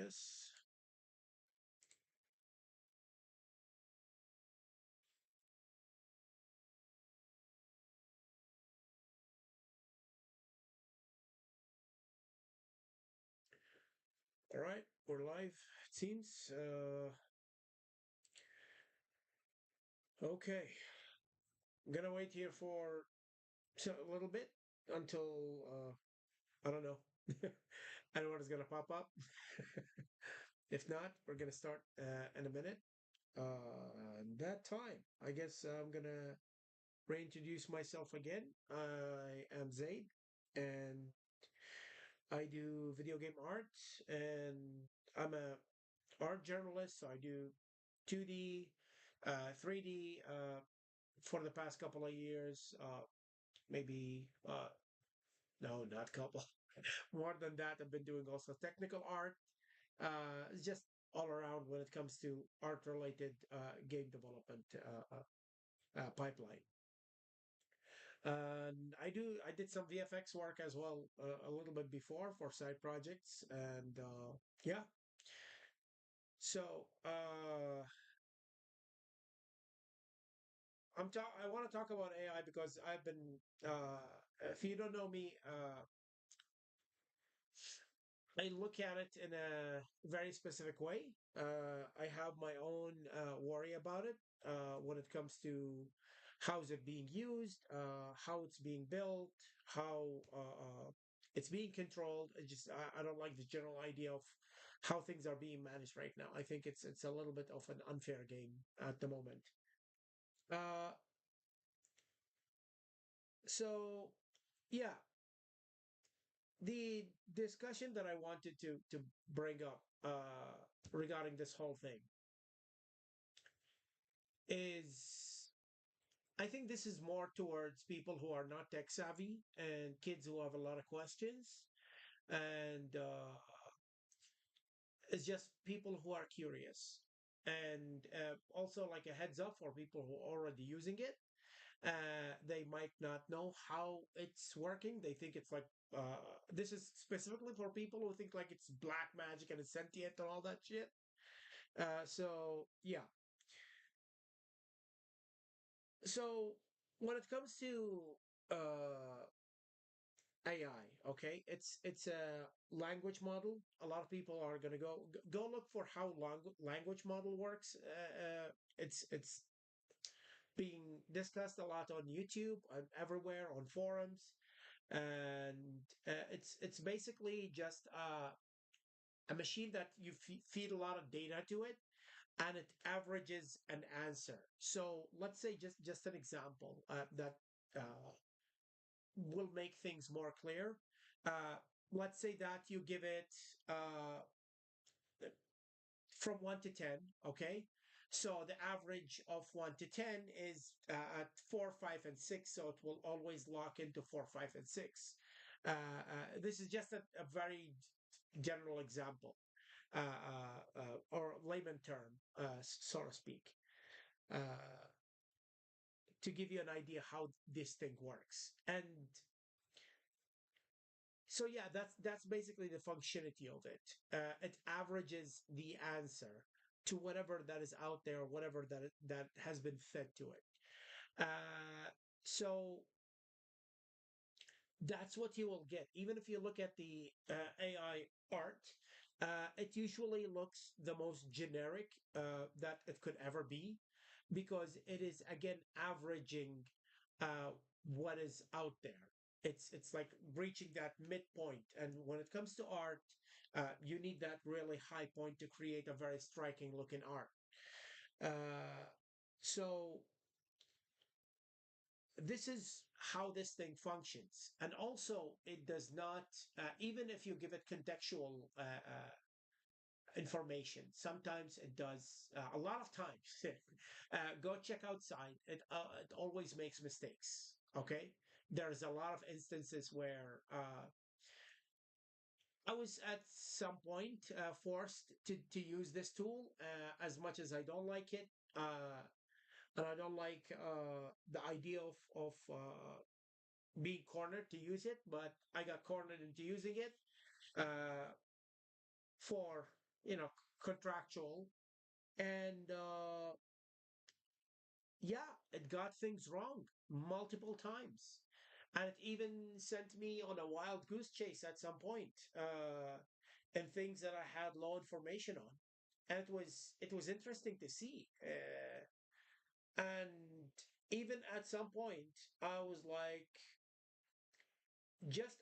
guess. All right, we're live. It seems. Okay, I'm gonna wait here for a little bit until I don't know. I don't know what is gonna pop up. If not, we're gonna start in a minute. That time, I guess I'm gonna reintroduce myself again. I am Zaid, and I do video game art, and I'm a art journalist. So I do 2D, 3D for the past couple of years. Maybe no, not couple. More than that, I've been doing also technical art. It's just all around when it comes to art-related game development pipeline. And I did some VFX work as well a little bit before for side projects, and yeah. So I want to talk about AI because I've been. If you don't know me, I look at it in a very specific way. I have my own worry about it when it comes to how is it being used, how it's being built, how it's being controlled. I don't like the general idea of how things are being managed right now. I think it's a little bit of an unfair game at the moment. Uh, so yeah, the discussion that I wanted to bring up regarding this whole thing is I think this is more towards people who are not tech savvy and kids who have a lot of questions, and it's just people who are curious, and also like a heads up for people who are already using it. They might not know how it's working. They think it's like this is specifically for people who think like it's black magic and it's sentient and all that shit. So yeah. So when it comes to uh, AI, okay, it's a language model. A lot of people are gonna go look for how language model works. It's being discussed a lot on YouTube, everywhere on forums, and it's basically just a machine that you feed a lot of data to it, and it averages an answer. So let's say just an example that will make things more clear. Uh, let's say that you give it uh, from 1 to 10, okay? So the average of 1 to 10 is at 4, 5, and 6. So it will always lock into 4, 5, and 6. This is just a very general example or layman term, so to speak, uh, to give you an idea how this thing works. And so yeah, that's basically the functionality of it. It averages the answer to whatever that is out there, whatever that has been fed to it. So that's what you will get. Even if you look at the AI art, it usually looks the most generic that it could ever be because it is again averaging uh, what is out there. It's like reaching that midpoint, and when it comes to art, you need that really high point to create a very striking looking art. Uh, so this is how this thing functions, and also it does not even if you give it contextual information, sometimes it does a lot of times go check outside, it always makes mistakes, okay. There's a lot of instances where I was at some point forced to use this tool as much as I don't like it, and I don't like the idea of being cornered to use it, but I got cornered into using it uh, for you know, contractual. And yeah, it got things wrong multiple times. And it even sent me on a wild goose chase at some point, and things that I had low information on. And it was interesting to see. And even at some point, I was like, just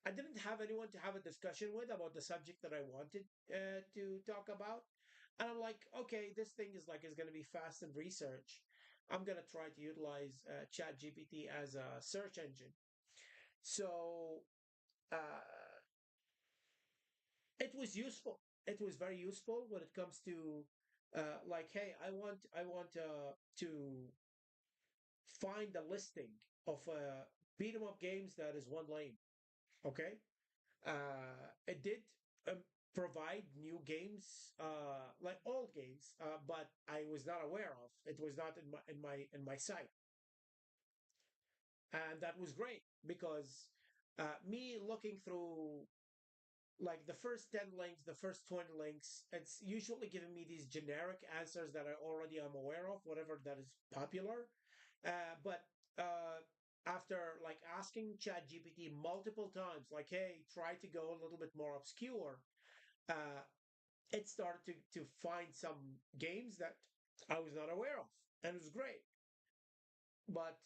I didn't have anyone to have a discussion with about the subject that I wanted to talk about. And I'm like, okay, this thing is going to be fast in research. I'm going to try to utilize ChatGPT as a search engine. So uh, it was useful. It was very useful when it comes to like, hey, I want to find a listing of beat 'em up games that is one lane. Okay, it did um, provide new games, like old games, but I was not aware of. It was not in my sight, and that was great because me looking through like the first 10 links, the first 20 links, it's usually giving me these generic answers that I already am aware of, whatever that is popular. But after like asking ChatGPT multiple times, like, hey, try to go a little bit more obscure, uh, it started to find some games that I was not aware of. And it was great. But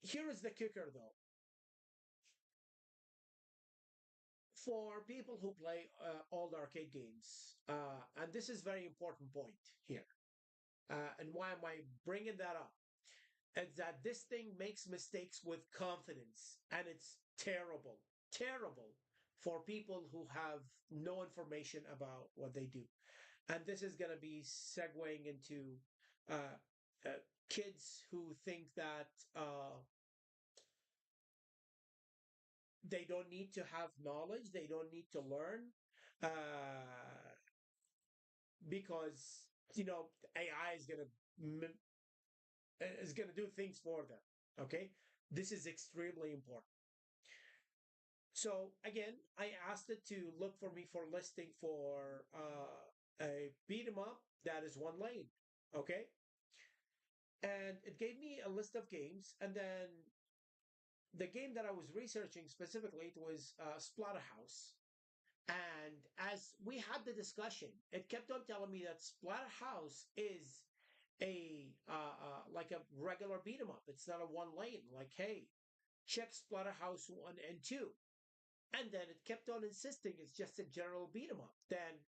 here is the kicker though. For people who play old arcade games, and this is very important point here, and why am I bringing that up? Is that this thing makes mistakes with confidence, and it's terrible, terrible for people who have no information about what they do. And this is going to be segueing into uh, kids who think that they don't need to have knowledge, they don't need to learn, because AI is going to do things for them. Okay, this is extremely important. So again, I asked it to look for me for listing for a beat 'em up that is one lane. Okay, and it gave me a list of games, and then the game that I was researching specifically, it was Splatterhouse. And as we had the discussion, it kept on telling me that Splatterhouse is a like a regular beat 'em up. It's not a one lane. Like, hey, check Splatterhouse 1 and 2, and then it kept on insisting it's just a general beat 'em up. Then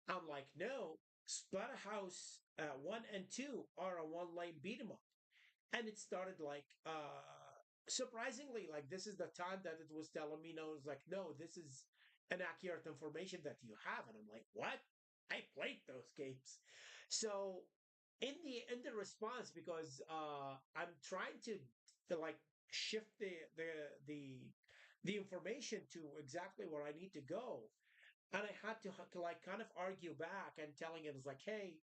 I'm like, no, Splatterhouse 1 and 2 are a one lane beat 'em up. And it started like surprisingly, like this is the time that it was telling me, no, it's like, no, this is an accurate information that you have. And I'm like, what? I played those games. So in the response, because I'm trying to like shift the information to exactly where I need to go, and I had to like kind of argue back and telling it is like, hey,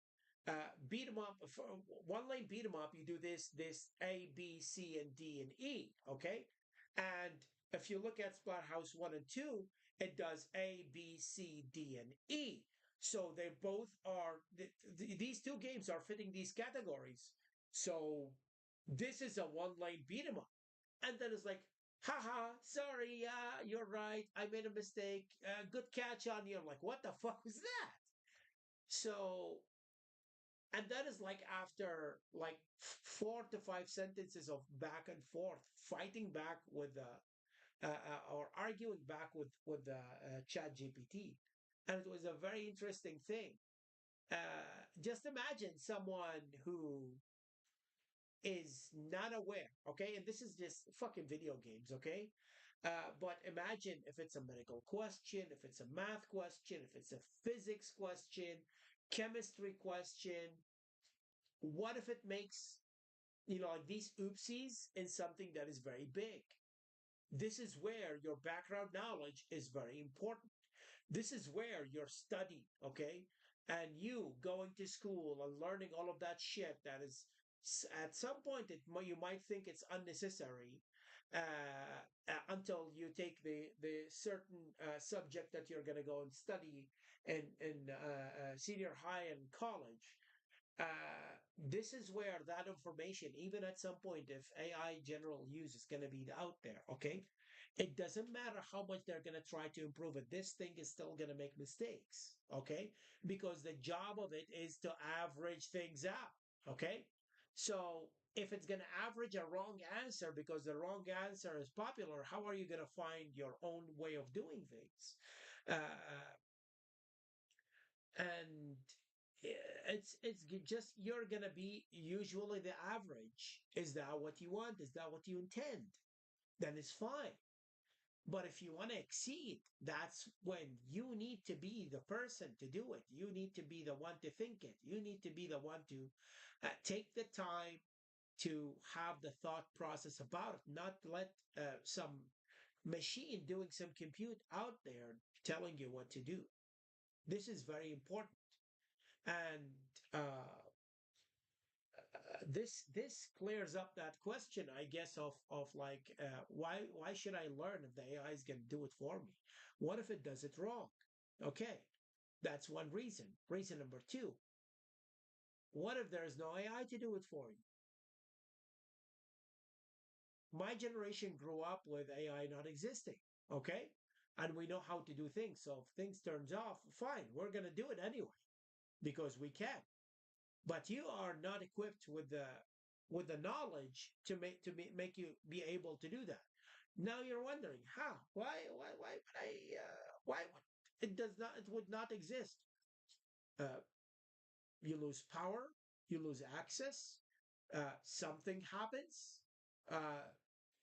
beat 'em up, one lane beat 'em up. You do this A, B, C, and D and E. Okay, and if you look at Splathouse 1 and 2, it does A, B, C, D, and E. So they both are these two games are fitting these categories. So this is a one lane beat 'em up. And then it's like, haha, sorry, yeah, you're right. I made a mistake. Good catch on you. I'm like, what the fuck was that? So, and that is like after like 4 to 5 sentences of back and forth, fighting back with or arguing back with Chat GPT, and it was a very interesting thing. Just imagine someone who is not aware, okay? And this is just fucking video games, okay? But imagine if it's a medical question, if it's a math question, if it's a physics question, chemistry question. What if it makes, like these oopsies in something that is very big? This is where your background knowledge is very important. This is where your study, okay? And you going to school and learning all of that shit that is at some point you might think it's unnecessary. until you take the certain subject that you're going to go and study in senior high and college. This is where that information, even at some point, if AI general use is going to be out there, okay, it doesn't matter how much they're going to try to improve it. This thing is still going to make mistakes, okay, because the job of it is to average things out, okay. So if it's going to average a wrong answer because the wrong answer is popular, how are you going to find your own way of doing things? And just you're gonna be usually the average. Is that what you want? Is that what you intend? Then it's fine. But if you want to exceed, that's when you need to be the person to do it. You need to be the one to think it. You need to be the one to take the time to have the thought process about it, not let some machine doing some compute out there telling you what to do. This is very important. And this clears up that question, I guess, of like why should I learn if the AI is going to do it for me? What if it does it wrong? Okay, that's one reason. Reason number two: what if there is no AI to do it for you? My generation grew up with AI not existing. Okay, and we know how to do things. So if things turns off, fine, we're going to do it anyway because we can. But you are not equipped with the knowledge make you be able to do that. Now you're wondering how, why would I, why would it does not, it would not exist. Uh, you lose power, you lose access, something happens, uh,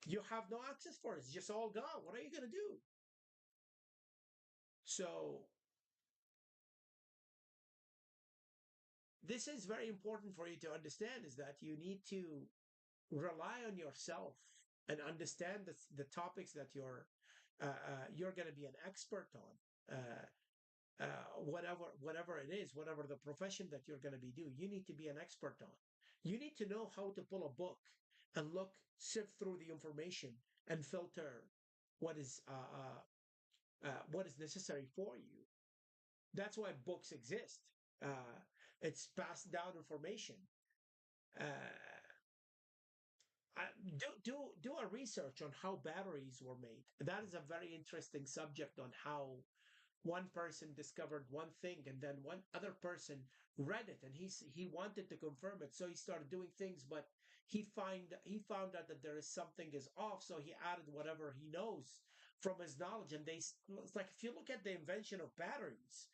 you have no access for it. It's just all gone. What are you going to do? So this is very important for you to understand is that you need to rely on yourself and understand the topics that you're going to be an expert on. Whatever it is, whatever the profession that you're going to be doing, you need to be an expert on. You need to know how to pull a book and look, sift through the information and filter what is what is necessary for you. That's why books exist. It's passed down information. Uh, do a research on how batteries were made. That is a very interesting subject on how one person discovered one thing and then one other person read it and he wanted to confirm it, so he started doing things, but he found out that there is something is off, so he added whatever he knows from his knowledge. And it's like, if you look at the invention of batteries,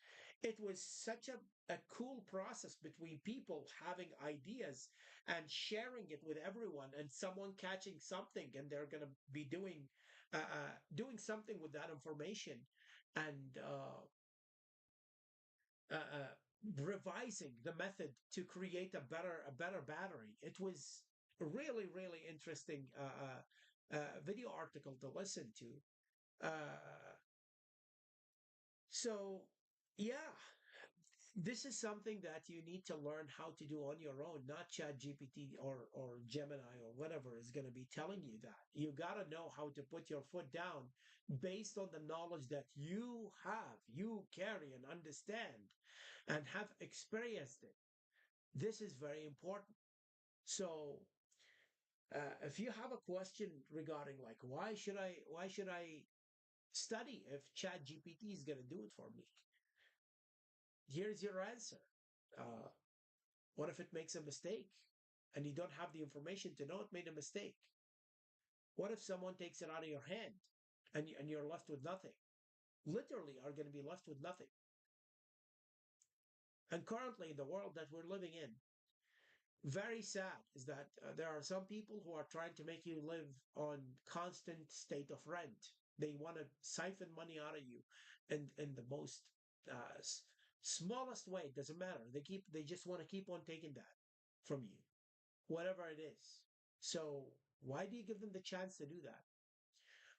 it was such a cool process between people having ideas and sharing it with everyone, and someone catching something and they're going to be doing something with that information, and revising the method to create a better battery. It was a really really interesting video article to listen to. So yeah, this is something that you need to learn how to do on your own, not Chat GPT or Gemini or whatever is going to be telling you that. You got to know how to put your foot down based on the knowledge that you carry and understand and have experienced it. This is very important. So, if you have a question regarding like why should I study if Chat GPT is going to do it for me? Here's your answer. Uh, what if it makes a mistake and you don't have the information to know it made a mistake? What if someone takes it out of your hand and you're left with nothing? Literally, are going to be left with nothing. And currently, in the world that we're living in, very sad is that there are some people who are trying to make you live on constant state of rent. They want to siphon money out of you in the most uh, smallest way. It doesn't matter. They just want to keep on taking that from you, whatever it is. So why do you give them the chance to do that?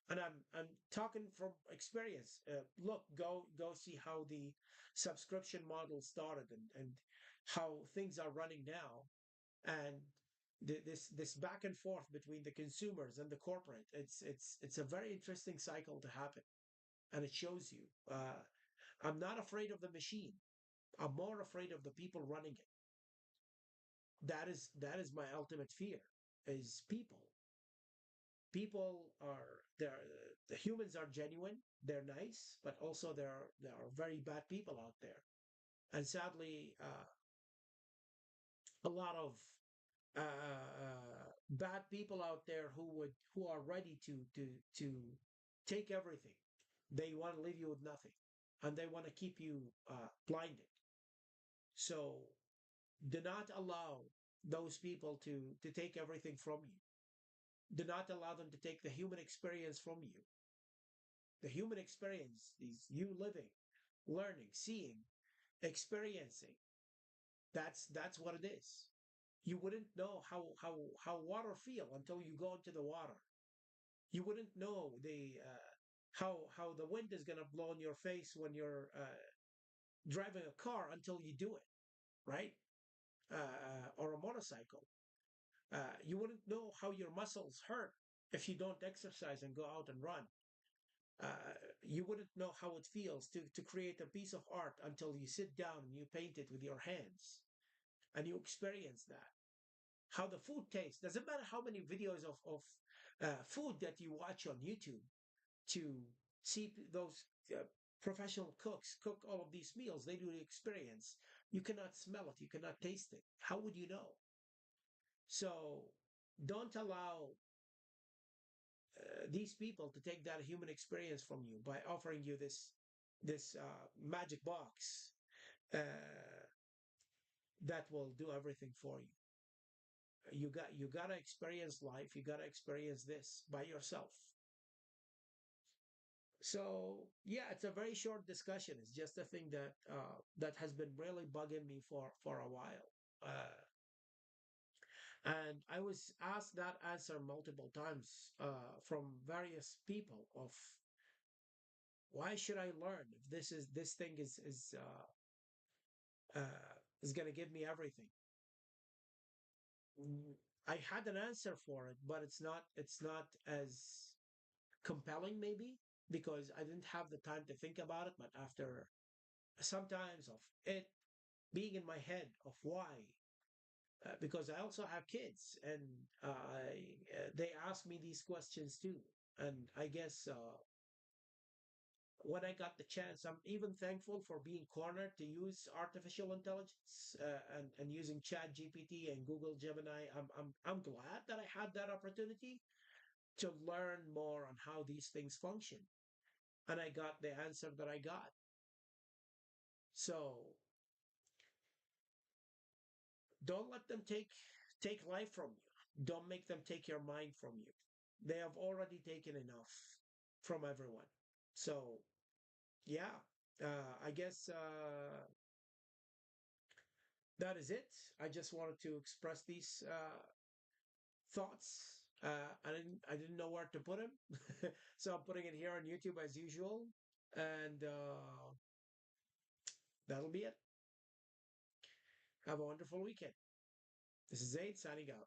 And I'm talking from experience. Look, go see how the subscription model started and how things are running now. And This back and forth between the consumers and the corporate. It's a very interesting cycle to happen, and it shows you. I'm not afraid of the machine. I'm more afraid of the people running it. That is my ultimate fear. Is people. People are there. The humans are genuine. They're nice, but also there are very bad people out there, and sadly, a lot of bad people out there who are ready to take everything. They want to leave you with nothing, and they want to keep you blinded. So do not allow those people to take everything from you. Do not allow them to take the human experience from you. The human experience is you living, learning, seeing, experiencing. That's what it is. You wouldn't know how water feel until you go into the water. You wouldn't know the how the wind is gonna blow in your face when you're driving a car until you do it, right? Or a motorcycle. You wouldn't know how your muscles hurt if you don't exercise and go out and run. You wouldn't know how it feels to create a piece of art until you sit down and you paint it with your hands and you experience that. How the food tastes. Doesn't matter how many videos of food that you watch on YouTube to see those professional cooks cook all of these meals. They do the experience. You cannot smell it. You cannot taste it. How would you know? So don't allow these people to take that human experience from you by offering you this magic box uh, that will do everything for you. You gotta experience life. You gotta experience this by yourself. So yeah, it's a very short discussion. It's just a thing that has been really bugging me for a while. And I was asked that answer multiple times from various people of why should I learn if this thing is going to give me everything. Mm, I had an answer for it, but it's not as compelling maybe because I didn't have the time to think about it. But after sometimes of it being in my head of why, because I also have kids and they ask me these questions too, and I guess when I got the chance, I'm even thankful for being cornered to use artificial intelligence and using Chat GPT and Google Gemini. I'm glad that I had that opportunity to learn more on how these things function, and I got the answer that I got. So don't let them take life from you. Don't make them take your mind from you. They have already taken enough from everyone. So yeah, I guess that is it. I just wanted to express these thoughts. I didn't know where to put them, so I'm putting it here on YouTube as usual, and that'll be it. Have a wonderful weekend. This is Zaid signing out.